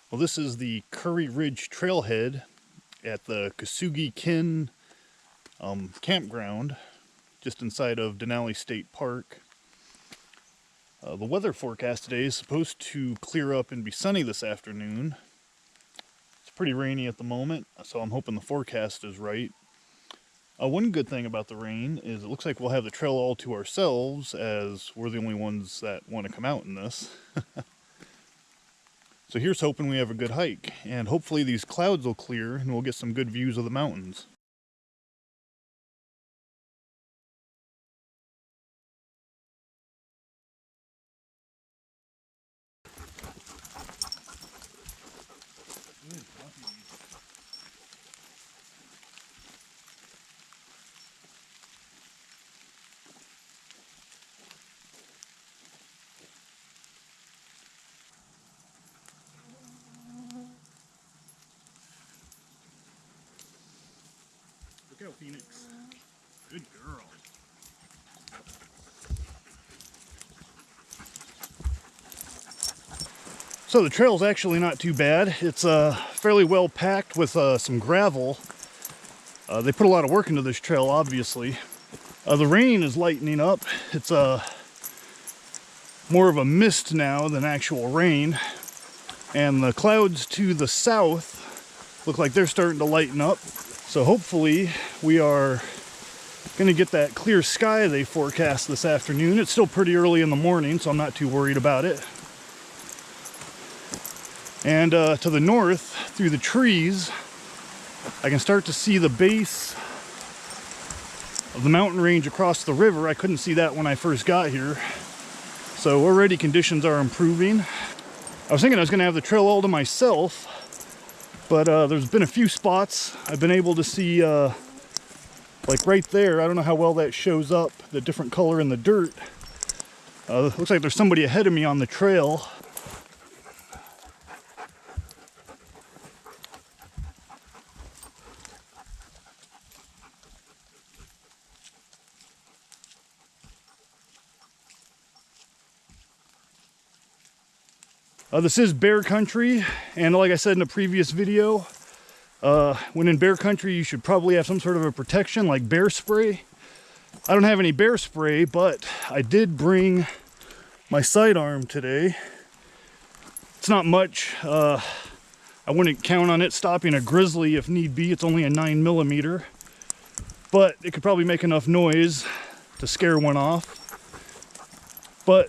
Well, this is the Curry Ridge Trailhead at the Kasugi Kin campground, just inside of Denali State Park. The weather forecast today is supposed to clear up and be sunny this afternoon. It's pretty rainy at the moment, so I'm hoping the forecast is right. One good thing about the rain is it looks like we'll have the trail all to ourselves, as we're the only ones that want to come out in this. So here's hoping we have a good hike, and hopefully these clouds will clear and we'll get some good views of the mountains. Look out, Phoenix. Good girl. So the trail's actually not too bad. It's fairly well packed with some gravel. They put a lot of work into this trail, obviously. The rain is lightening up. It's more of a mist now than actual rain. And the clouds to the south look like they're starting to lighten up. So hopefully we are going to get that clear sky they forecast this afternoon. It's still pretty early in the morning, so I'm not too worried about it. And to the north, through the trees, I can start to see the base of the mountain range across the river. I couldn't see that when I first got here. So already conditions are improving. I was thinking I was going to have the trail all to myself, but there's been a few spots I've been able to see, like right there. I don't know how well that shows up, the different color in the dirt. Looks like there's somebody ahead of me on the trail. This is bear country, and like I said in a previous video, when in bear country you should probably have some sort of a protection like bear spray. I don't have any bear spray, but I did bring my sidearm today. It's not much. I wouldn't count on it stopping a grizzly if need be. It's only a 9mm, but it could probably make enough noise to scare one off. But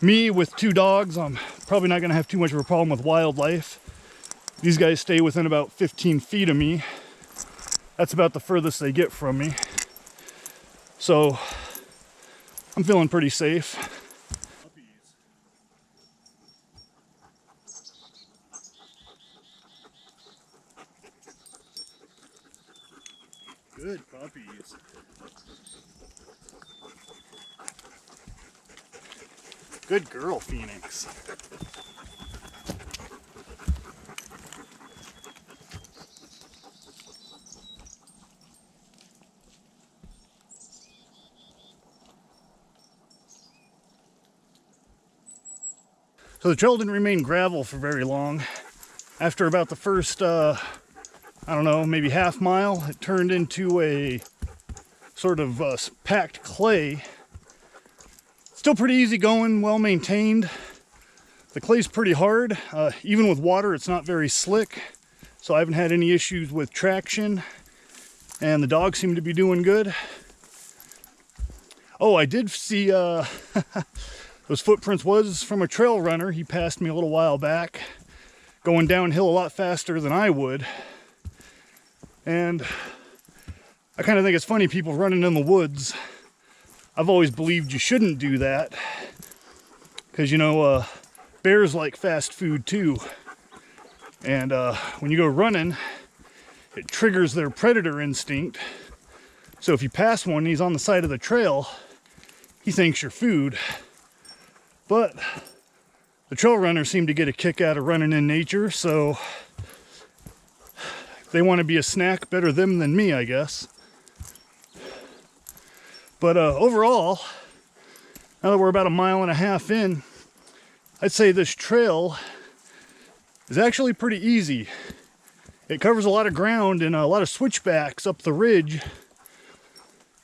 me with 2 dogs, I'm probably not going to have too much of a problem with wildlife. These guys stay within about 15 feet of me. That's about the furthest they get from me. So I'm feeling pretty safe. Good puppies. Good girl, Phoenix. So the trail didn't remain gravel for very long. After about the first, I don't know, maybe half mile, it turned into a sort of packed clay. Still pretty easy going, well maintained. The clay's pretty hard. Even with water, it's not very slick. So I haven't had any issues with traction. And the dogs seem to be doing good. Oh, I did see those footprints was from a trail runner. He passed me a little while back, going downhill a lot faster than I would. And I kind of think it's funny, people running in the woods. I've always believed you shouldn't do that because, you know, bears like fast food too. And when you go running, it triggers their predator instinct. So if you pass one and he's on the side of the trail, he thinks you're food. But the trail runners seem to get a kick out of running in nature, so if they want to be a snack, better them than me, I guess. But overall, now that we're about 1.5 miles in, I'd say this trail is actually pretty easy. It covers a lot of ground and a lot of switchbacks up the ridge,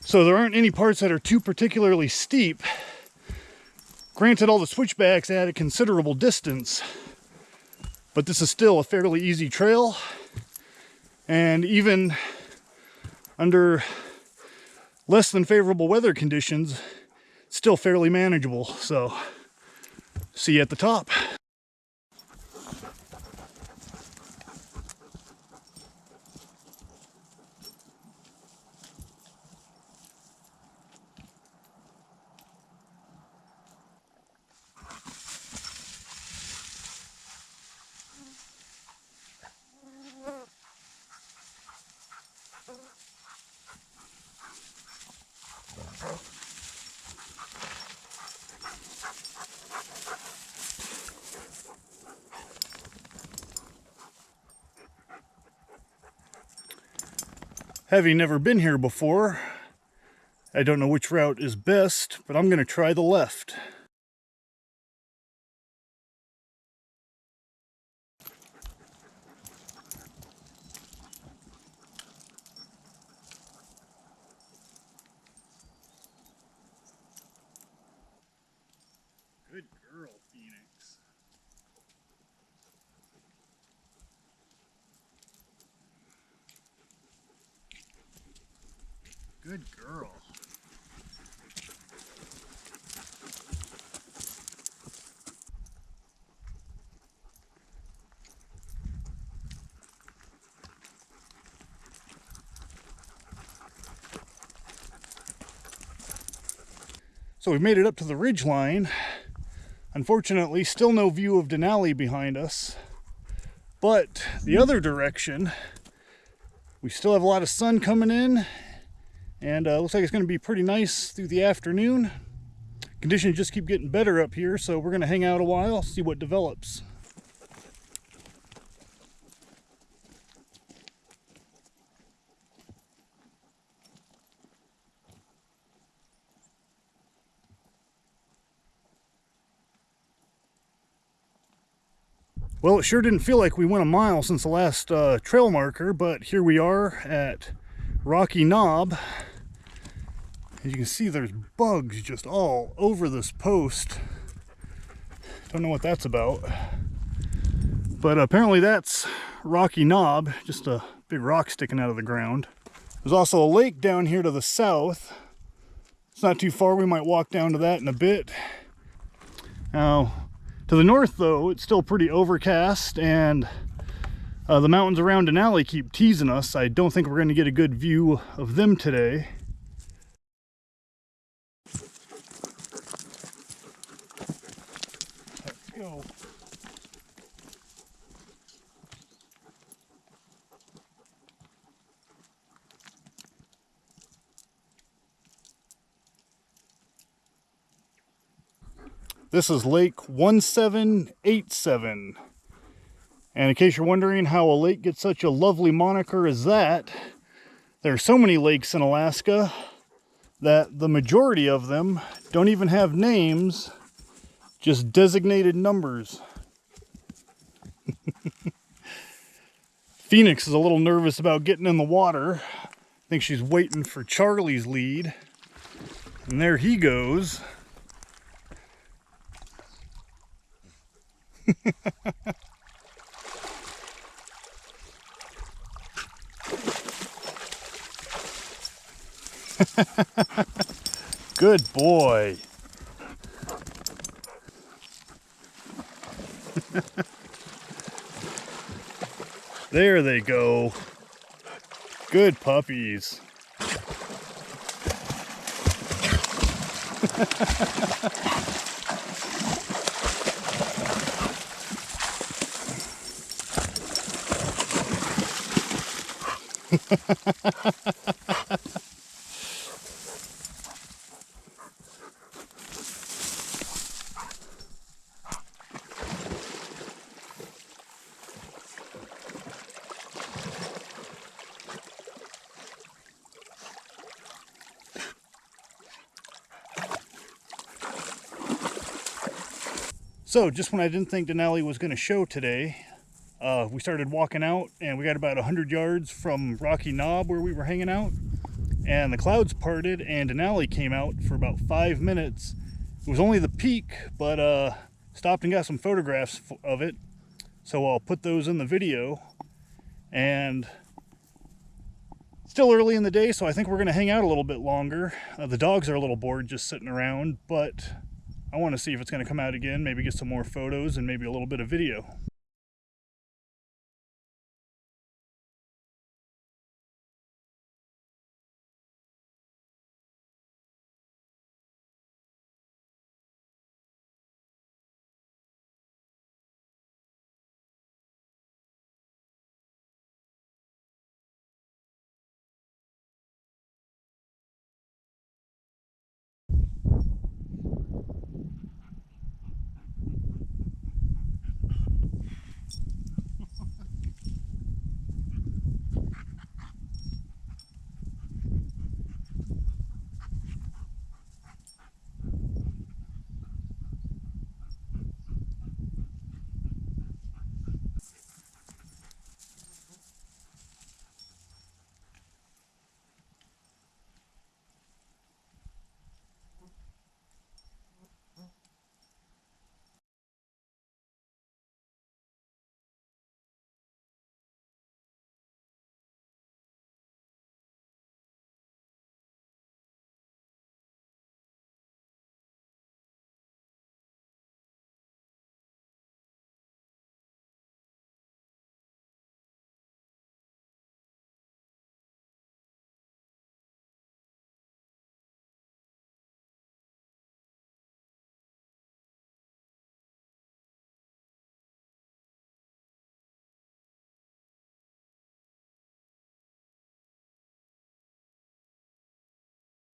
so there aren't any parts that are too particularly steep. Granted, all the switchbacks add a considerable distance, but this is still a fairly easy trail, and even under less than favorable weather conditions, still fairly manageable. So, see you at the top. Having never been here before, I don't know which route is best, but I'm going to try the left. Good girl, Phoenix. Good girl. So we've made it up to the ridge line. Unfortunately, still no view of Denali behind us. But the other direction, we still have a lot of sun coming in, and looks like it's going to be pretty nice through the afternoon. Conditions just keep getting better up here, so we're going to hang out a while, see what develops. Well, it sure didn't feel like we went a mile since the last trail marker, but here we are at Rocky Knob. As you can see, there's bugs just all over this post. Don't know what that's about. But apparently that's Rocky Knob, just a big rock sticking out of the ground. There's also a lake down here to the south. It's not too far, we might walk down to that in a bit. Now, to the north though, it's still pretty overcast, and the mountains around Denali keep teasing us. I don't think we're going to get a good view of them today. Let's go. This is Lake 1787. And in case you're wondering how a lake gets such a lovely moniker as that, there are so many lakes in Alaska that the majority of them don't even have names, just designated numbers. Phoenix is a little nervous about getting in the water. I think she's waiting for Charlie's lead. And there he goes. Good boy. There they go. Good puppies. So, just when I didn't think Denali was going to show today, We started walking out and we got about 100 yards from Rocky Knob where we were hanging out, and the clouds parted and Denali came out for about 5 minutes. It was only the peak, but stopped and got some photographs of it, so I'll put those in the video. And still early in the day, so I think we're going to hang out a little bit longer. The dogs are a little bored just sitting around, but I want to see if it's going to come out again, maybe get some more photos and maybe a little bit of video.